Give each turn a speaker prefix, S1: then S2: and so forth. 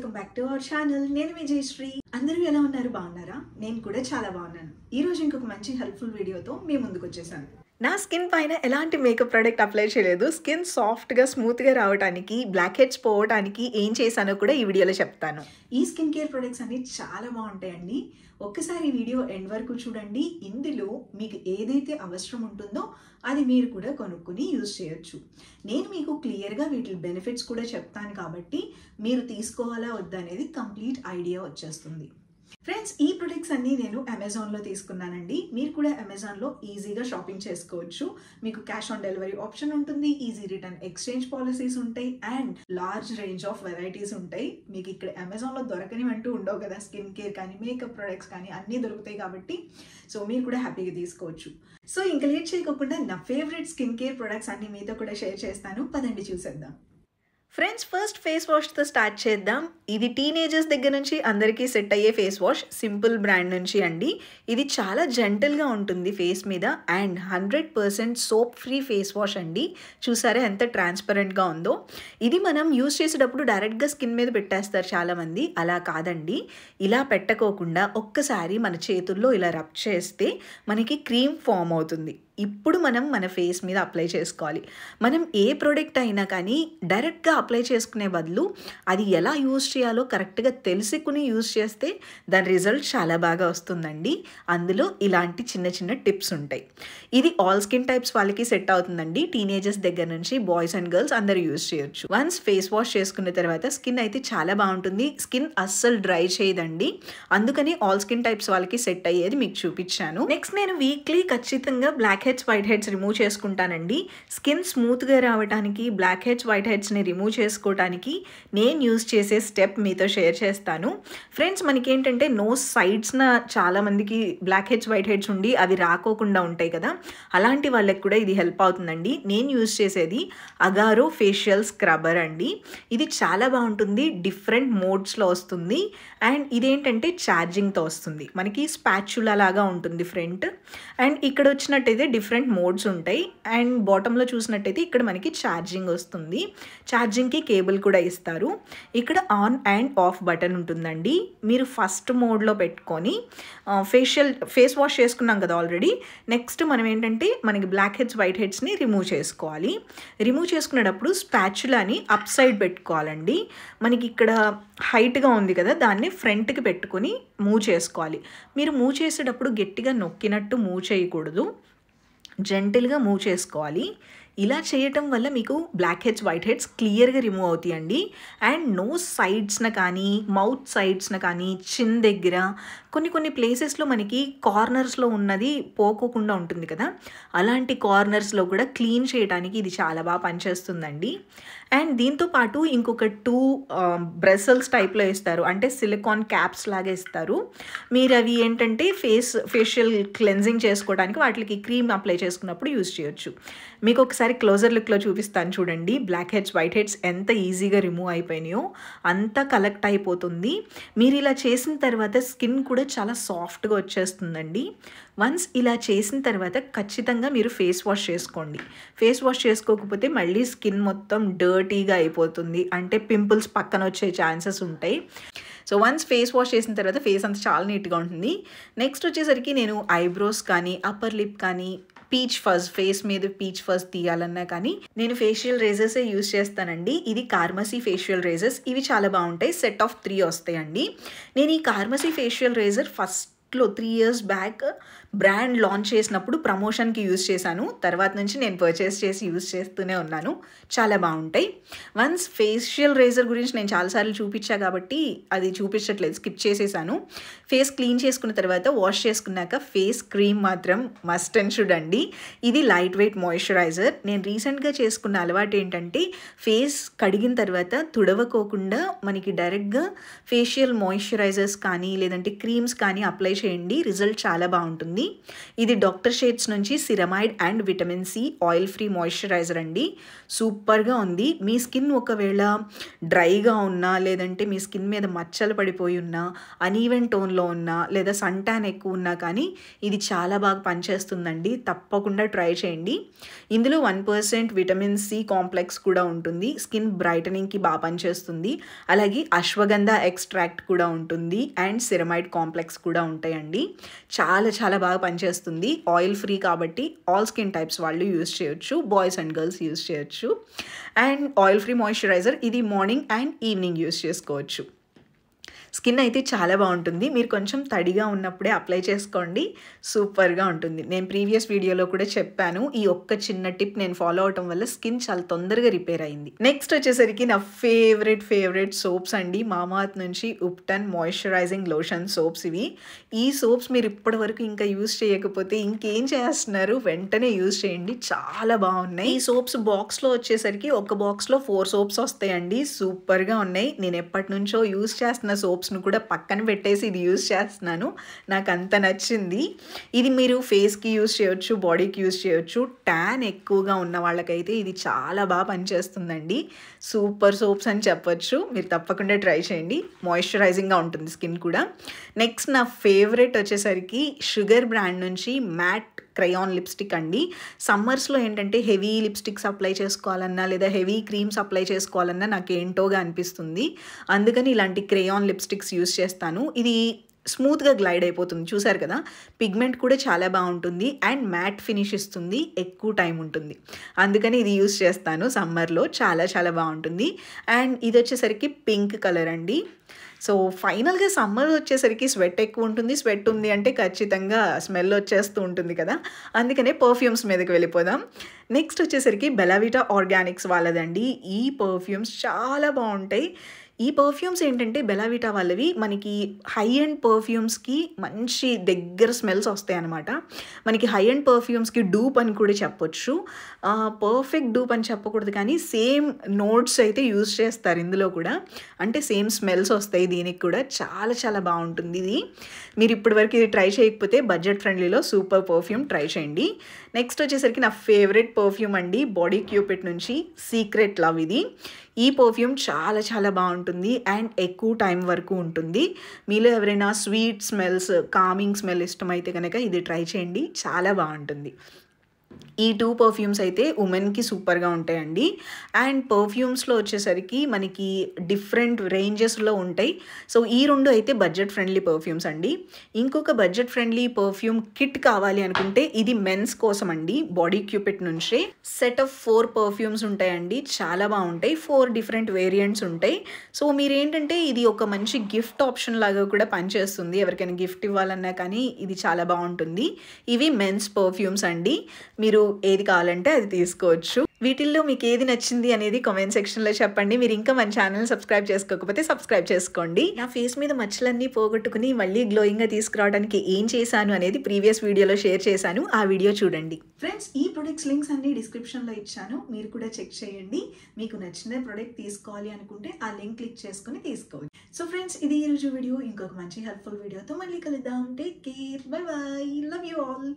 S1: Welcome back to our channel. నేను మీ జయశ్రీ. అందరూ ఎలా ఉన్నారు? బాగున్నారా? నేను కూడా చాలా బాగున్నాను. ఈ రోజు ఇంకొక మంచి హెల్ప్ఫుల్ వీడియోతో మీ ముందుకు వచ్చేసాను. నా స్కిన్ పైన ఎలాంటి మేకప్ ప్రోడక్ట్ అప్లై చేయలేదు. స్కిన్ సాఫ్ట్గా స్మూత్గా రావడానికి, బ్లాక్ హెడ్స్ పోవడానికి ఏం చేశానో కూడా ఈ వీడియోలో చెప్తాను. ఈ స్కిన్ కేర్ ప్రొడక్ట్స్ అన్ని చాలా బాగుంటాయండి. ఒక్కసారి ఈ వీడియో ఎండ్ వరకు చూడండి. ఇందులో మీకు ఏదైతే అవసరం ఉంటుందో అది మీరు కూడా కొనుక్కుని యూజ్ చేయొచ్చు. నేను మీకు క్లియర్గా వీటి బెనిఫిట్స్ కూడా చెప్తాను కాబట్టి మీరు తీసుకోవాలా వద్దా అనేది కంప్లీట్ ఐడియా వచ్చేస్తుంది. ఫ్రెండ్స్, ఈ ప్రొడక్ట్స్ అన్నీ నేను అమెజాన్లో తీసుకున్నానండి. మీరు కూడా అమెజాన్లో ఈజీగా షాపింగ్ చేసుకోవచ్చు. మీకు క్యాష్ ఆన్ డెలివరీ ఆప్షన్ ఉంటుంది, ఈజీ రిటర్న్ ఎక్స్చేంజ్ పాలసీస్ ఉంటాయి and large range of varieties ఉంటాయి. మీకు ఇక్కడ అమెజాన్లో దొరకనివంటూ ఉండవు కదా. స్కిన్ కేర్ కానీ మేకప్ ప్రొడక్ట్స్ కానీ అన్నీ దొరుకుతాయి కాబట్టి సో మీరు కూడా హ్యాపీగా తీసుకోవచ్చు. సో ఇంకా లేట్ చేయకుండా నా ఫేవరెట్ స్కిన్ కేర్ ప్రొడక్ట్స్ అన్ని మీతో కూడా షేర్ చేస్తాను. పదండి చూసేద్దాం. ఫ్రెండ్స్, ఫస్ట్ ఫేస్ వాష్తో స్టార్ట్ చేద్దాం. ఇది టీనేజర్స్ దగ్గర నుంచి అందరికీ సెట్ అయ్యే ఫేస్ వాష్, సింపుల్ బ్రాండ్ నుంచి అండి. ఇది చాలా జెంటల్గా ఉంటుంది ఫేస్ మీద and 100% soap free face wash అండి. చూసారా ఎంత ట్రాన్స్పరెంట్గా ఉందో. ఇది మనం యూజ్ చేసేటప్పుడు డైరెక్ట్గా స్కిన్ మీద పెట్టేస్తారు చాలామంది. అలా కాదండి. ఇలా పెట్టకోకుండా ఒక్కసారి మన చేతుల్లో ఇలా రబ్ చేస్తే మనకి క్రీమ్ ఫామ్ అవుతుంది. ఇప్పుడు మనం మన ఫేస్ మీద అప్లై చేసుకోవాలి. మనం ఏ ప్రోడక్ట్ అయినా కానీ డైరెక్ట్గా అప్లై చేసుకునే బదులు అది ఎలా యూజ్ చేయాలో కరెక్ట్గా తెలుసుకుని యూజ్ చేస్తే దాని రిజల్ట్ చాలా బాగా వస్తుందండి. అందులో ఇలాంటి చిన్న చిన్న టిప్స్ ఉంటాయి. ఇది ఆల్ స్కిన్ టైప్స్ వాళ్ళకి సెట్ అవుతుందండి. టీనేజర్స్ దగ్గర నుంచి బాయ్స్ అండ్ గర్ల్స్ అందరూ యూజ్ చేయొచ్చు. వన్స్ ఫేస్ వాష్ చేసుకున్న తర్వాత స్కిన్ అయితే చాలా బాగుంటుంది. స్కిన్ అస్సలు డ్రై చేయదండి. అందుకని ఆల్ స్కిన్ టైప్స్ వాళ్ళకి సెట్ అయ్యేది మీకు చూపించాను. నెక్స్ట్ నేను వీక్లీ ఖచ్చితంగా black heads, white heads remove చేసుకుంటానండి. స్కిన్ స్మూత్గా రావడానికి, బ్లాక్ హెడ్స్, వైట్ హెడ్స్ని రిమూవ్ చేసుకోవడానికి నేను యూజ్ చేసే స్టెప్ మీతో షేర్ చేస్తాను. ఫ్రెండ్స్, మనకేంటంటే నోస్ సైడ్స్న చాలామందికి బ్లాక్ హెడ్స్, వైట్ హెడ్స్ ఉండి అవి రాకోకుండా ఉంటాయి కదా. అలాంటి వాళ్ళకి కూడా ఇది హెల్ప్ అవుతుందండి. నేను యూజ్ చేసేది అగారో ఫేషియల్ స్క్రబ్బర్ అండి. ఇది చాలా బాగుంటుంది. డిఫరెంట్ మోడ్స్లో వస్తుంది అండ్ ఇదేంటంటే ఛార్జింగ్తో వస్తుంది. మనకి స్పాచులా లాగా ఉంటుంది ఫ్రంట్ అండ్ ఇక్కడ వచ్చినట్టయితే డిఫరెంట్ మోడ్స్ ఉంటాయి అండ్ బాటంలో చూసినట్టయితే ఇక్కడ మనకి ఛార్జింగ్ వస్తుంది. ఛార్జింగ్కి కేబుల్ కూడా ఇస్తారు. ఇక్కడ ఆన్ అండ్ ఆఫ్ బటన్ ఉంటుందండి. మీరు ఫస్ట్ మోడ్లో పెట్టుకొని ఫేస్ వాష్ చేసుకున్నాం కదా ఆల్రెడీ. నెక్స్ట్ మనం ఏంటంటే మనకి బ్లాక్ హెడ్స్, వైట్ హెడ్స్ని రిమూవ్ చేసుకోవాలి. రిమూవ్ చేసుకునేటప్పుడు స్పాచులాని అప్ సైడ్ పెట్టుకోవాలండి. మనకి ఇక్కడ హైట్గా ఉంది కదా, దాన్ని ఫ్రంట్కి పెట్టుకొని మూవ్ చేసుకోవాలి. మీరు మూవ్ చేసేటప్పుడు గట్టిగా నొక్కినట్టు మూవ్ చేయకూడదు, జెంటిల్గా మూవ్ చేసుకోవాలి. ఇలా చేయటం వల్ల మీకు బ్లాక్ హెడ్స్, వైట్ హెడ్స్ క్లియర్గా రిమూవ్ అవుతాయండి. అండ్ నోస్ సైడ్స్న కానీ, మౌత్ సైడ్స్న కానీ, చిన్ దగ్గర కొన్ని ప్లేసెస్లో మనకి కార్నర్స్లో ఉన్నది పోకోకుండా ఉంటుంది కదా, అలాంటి కార్నర్స్లో కూడా క్లీన్ చేయడానికి ఇది చాలా బాగా పనిచేస్తుందండి. అండ్ దీంతో పాటు ఇంకొక 2 బ్రసల్స్ టైప్లో ఇస్తారు, అంటే సిలికాన్ క్యాప్స్ లాగా ఇస్తారు. మీరు అవి ఏంటంటే ఫేషియల్ క్లెన్జింగ్ చేసుకోవడానికి వాటికి క్రీమ్ అప్లై చేసుకున్నప్పుడు యూజ్ చేయొచ్చు. మీకు ఒకసారి క్లోజర్ లుక్లో చూపిస్తాను చూడండి. బ్లాక్ హెడ్స్, వైట్ హెడ్స్ ఎంత ఈజీగా రిమూవ్ అయిపోయినాయో అంతా కలెక్ట్ అయిపోతుంది. మీరు ఇలా చేసిన తర్వాత స్కిన్ కూడా చాలా సాఫ్ట్గా వచ్చేస్తుందండి. వన్స్ ఇలా చేసిన తర్వాత ఖచ్చితంగా మీరు ఫేస్ వాష్ చేసుకోండి. ఫేస్ వాష్ చేసుకోకపోతే మళ్ళీ స్కిన్ మొత్తం డర్టీగా అయిపోతుంది, అంటే పింపుల్స్ పక్కన వచ్చే ఛాన్సెస్ ఉంటాయి. సో వన్స్ ఫేస్ వాష్ చేసిన తర్వాత ఫేస్ అంతా చాలా నీట్గా ఉంటుంది. నెక్స్ట్ వచ్చేసరికి నేను ఐబ్రోస్ కానీ, అప్పర్ లిప్ కానీ, పీచ్ ఫజ్, ఫేస్ మీద పీచ్ ఫజ్ తీయాలన్నా కానీ నేను ఫేషియల్ రేజర్సే యూజ్ చేస్తానండి. ఇది కార్మసీ ఫేషియల్ రేజర్స్. ఇవి చాలా బాగుంటాయి. సెట్ ఆఫ్ 3 వస్తాయండి. నేను ఈ కార్మసీ ఫేషియల్ రేజర్ ఫస్ట్లో 3 years బ్యాక్ బ్రాండ్ లాంచ్ చేసినప్పుడు ప్రమోషన్కి యూజ్ చేశాను. తర్వాత నుంచి నేను పర్చేస్ చేసి యూజ్ చేస్తూనే ఉన్నాను. చాలా బాగుంటాయి. వన్స్ ఫేషియల్ రేజర్ గురించి నేను చాలాసార్లు చూపించా కాబట్టి అది చూపించట్లేదు, స్కిప్ చేసేసాను. ఫేస్ క్లీన్ చేసుకున్న తర్వాత వాష్ చేసుకున్నాక ఫేస్ క్రీమ్ మాత్రం మస్ట్ అండ్ షుడ్ అండి. ఇది లైట్ వెయిట్ మాయిశ్చరైజర్. నేను రీసెంట్గా చేసుకున్న అలవాటు ఏంటంటే ఫేస్ కడిగిన తర్వాత తుడవకోకుండా మనకి డైరెక్ట్గా ఫేషియల్ మాయిశ్చరైజర్స్ కానీ లేదంటే క్రీమ్స్ కానీ అప్లై చేయండి. రిజల్ట్ చాలా బాగుంటుంది. ఉంటుంది. ఇది డాక్టర్ షేడ్స్ నుంచి ceramide and vitamin C oil free moisturiser అండి. సూపర్గా ఉంది. మీ స్కిన్ ఒకవేళ డ్రైగా ఉన్నా, లేదంటే మీ స్కిన్ మీద మచ్చలు పడిపోయి ఉన్నా, అనీవెన్ టోన్లో ఉన్నా, లేదా సన్ ట్యాన్ ఎక్కువ ఉన్నా కానీ ఇది చాలా బాగా పనిచేస్తుందండి. తప్పకుండా ట్రై చేయండి. ఇందులో 1% విటమిన్ సి కాంప్లెక్స్ కూడా ఉంటుంది. స్కిన్ బ్రైటనింగ్కి బాగా పనిచేస్తుంది. అలాగే అశ్వగంధ ఎక్స్ట్రాక్ట్ కూడా ఉంటుంది అండ్ సిరమైడ్ కాంప్లెక్స్ కూడా ఉంటాయండి. చాలా చాలా బాగా పనిచేస్తుంది. ఆయిల్ ఫ్రీ కాబట్టి ఆల్ స్కిన్ టైప్స్ వాళ్ళు యూజ్ చేయొచ్చు. బాయ్స్ అండ్ గర్ల్స్ యూజ్ చేయొచ్చు. అండ్ ఆయిల్ ఫ్రీ మాయిశ్చరైజర్ ఇది మార్నింగ్ అండ్ ఈవినింగ్ యూజ్ చేసుకోవచ్చు. స్కిన్ అయితే చాలా బాగుంటుంది. మీరు కొంచెం తడిగా ఉన్నప్పుడే అప్లై చేసుకోండి. సూపర్గా ఉంటుంది. నేను ప్రీవియస్ వీడియోలో కూడా చెప్పాను. ఈ ఒక్క చిన్న టిప్ నేను ఫాలో అవటం వల్ల స్కిన్ చాలా తొందరగా రిపేర్ అయింది. నెక్స్ట్ వచ్చేసరికి నా ఫేవరెట్ సోప్స్ అండి. మామాఅర్త్ నుంచి ఉప్టన్ మాయిశ్చరైజింగ్ లోషన్ సోప్స్ ఇవి. ఈ సోప్స్ మీరు ఇప్పటి వరకు ఇంకా యూజ్ చేయకపోతే ఇంకేం చేస్తున్నారు, వెంటనే యూజ్ చేయండి. చాలా బాగున్నాయి. ఈ సోప్స్ బాక్స్లో వచ్చేసరికి ఒక బాక్స్లో 4 సోప్స్ వస్తాయండి. సూపర్గా ఉన్నాయి. నేను ఎప్పటి నుంచో యూజ్ చేస్తున్న సోప్స్ను కూడా పక్కన పెట్టేసి ఇది యూజ్ చేస్తున్నాను. నాకు అంత నచ్చింది. ఇది మీరు ఫేస్కి యూజ్ చేయొచ్చు, బాడీకి యూజ్ చేయొచ్చు. ట్యాన్ ఎక్కువగా ఉన్న వాళ్ళకైతే ఇది చాలా బాగా పనిచేస్తుందండి. సూపర్ సోప్స్ అని చెప్పొచ్చు. మీరు తప్పకుండా ట్రై చేయండి. మాయిశ్చరైజింగ్గా ఉంటుంది స్కిన్ కూడా. నెక్స్ట్ నా ఫేవరెట్ వచ్చేసరికి షుగర్ బ్రాండ్ నుంచి మ్యాట్ క్రయాన్ లిప్స్టిక్ అండి. సమ్మర్స్లో ఏంటంటే హెవీ లిప్స్టిక్స్ అప్లై చేసుకోవాలన్నా, లేదా హెవీ క్రీమ్స్ అప్లై చేసుకోవాలన్నా నాకు ఏంటోగా అనిపిస్తుంది. అందుకని ఇలాంటి క్రయాన్ లిప్స్టిక్స్ యూజ్ చేస్తాను. ఇది స్మూత్గా గ్లైడ్ అయిపోతుంది. చూసారు కదా, పిగ్మెంట్ కూడా చాలా బాగుంటుంది అండ్ మ్యాట్ ఫినిష్ ఇస్తుంది. ఎక్కువ టైం ఉంటుంది. అందుకని ఇది యూజ్ చేస్తాను సమ్మర్లో. చాలా చాలా బాగుంటుంది. అండ్ ఇది వచ్చేసరికి పింక్ కలర్ అండి. సో ఫైనల్గా సమ్మర్ వచ్చేసరికి స్వెట్ ఎక్కువ ఉంటుంది. స్వెట్ ఉంది అంటే ఖచ్చితంగా స్మెల్ వచ్చేస్తూ ఉంటుంది కదా. అందుకనే పర్ఫ్యూమ్స్ మీదకి వెళ్ళిపోదాం. నెక్స్ట్ వచ్చేసరికి బెలావిటా ఆర్గానిక్స్ వాళ్ళదండి. ఈ పర్ఫ్యూమ్స్ చాలా బాగుంటాయి. ఈ పర్ఫ్యూమ్స్ ఏంటంటే బెలావిటా వాళ్ళవి మనకి హై ఎండ్ పర్ఫ్యూమ్స్కి మంచి దగ్గర స్మెల్స్ వస్తాయి అన్నమాట. మనకి హై ఎండ్ పర్ఫ్యూమ్స్కి డూప్ అని కూడా చెప్పొచ్చు. పర్ఫెక్ట్ డూప్ అని చెప్పకూడదు కానీ సేమ్ నోట్స్ అయితే యూజ్ చేస్తారు ఇందులో కూడా. అంటే సేమ్ స్మెల్స్ వస్తాయి దీనికి కూడా. చాలా చాలా బాగుంటుంది ఇది. మీరు ఇప్పటివరకు ఇది ట్రై చేయకపోతే బడ్జెట్ ఫ్రెండ్లీలో సూపర్ పర్ఫ్యూమ్ ట్రై చేయండి. నెక్స్ట్ వచ్చేసరికి నా ఫేవరెట్ పర్ఫ్యూమ్ అండి. బాడీ క్యూపిడ్ నుంచి సీక్రెట్ లవ్ ఇది. ఈ పర్ఫ్యూమ్ చాలా చాలా బాగుంటుంది అండ్ ఎక్కువ టైం వరకు ఉంటుంది. మీలో ఎవరైనా స్వీట్ స్మెల్స్, కామింగ్ స్మెల్ ఇష్టమైతే కనుక ఇది ట్రై చేయండి. చాలా బాగుంటుంది. ఈ 2 పర్ఫ్యూమ్స్ అయితే ఉమెన్కి సూపర్గా ఉంటాయండి. అండ్ పర్ఫ్యూమ్స్లో వచ్చేసరికి మనకి డిఫరెంట్ రేంజెస్లో ఉంటాయి. సో ఈ 2 అయితే బడ్జెట్ ఫ్రెండ్లీ పర్ఫ్యూమ్స్ అండి. ఇంకొక బడ్జెట్ ఫ్రెండ్లీ పర్ఫ్యూమ్ కిట్ కావాలి అనుకుంటే ఇది మెన్స్ కోసం అండి. బాడీ క్యూపిడ్ నుంచి సెట్ ఆఫ్ 4 పర్ఫ్యూమ్స్ ఉంటాయండి. చాలా బాగుంటాయి. 4 డిఫరెంట్ వేరియంట్స్ ఉంటాయి. సో మీరేంటంటే ఇది ఒక మంచి గిఫ్ట్ ఆప్షన్ లాగా కూడా పనిచేస్తుంది. ఎవరికైనా గిఫ్ట్ ఇవ్వాలన్నా కానీ ఇది చాలా బాగుంటుంది. ఇవి మెన్స్ పర్ఫ్యూమ్స్ అండి. మీరు ఏది కావాలంటే అది తీసుకోవచ్చు. వీటిల్లో మీకు ఏది నచ్చింది అనేది కామెంట్ సెక్షన్లో చెప్పండి. మీరు ఇంకా మన ఛానల్ సబ్స్క్రైబ్ చేసుకోకపోతే సబ్స్క్రైబ్ చేసుకోండి. నా ఫేస్ మీద మచ్చలన్నీ పోగొట్టుకుని మళ్ళీ గ్లోయింగ్గా తీసుకురావడానికి ఏం చేశాను అనేది ప్రీవియస్ వీడియోలో షేర్ చేశాను. ఆ వీడియో చూడండి. ఫ్రెండ్స్, ఈ ప్రొడక్ట్స్ లింక్స్ అన్ని డిస్క్రిప్షన్లో ఇచ్చాను. మీరు కూడా చెక్ చేయండి. మీకు నచ్చిన ప్రొడక్ట్ తీసుకోవాలి అనుకుంటే ఆ లింక్ క్లిక్ చేసుకుని తీసుకోండి. సో ఫ్రెండ్స్, ఇది ఈరోజు వీడియో. ఇంకొక మంచి హెల్ప్ఫుల్ వీడియోతో మళ్ళీ కలుద్దాం. Take care. By by. Love you all.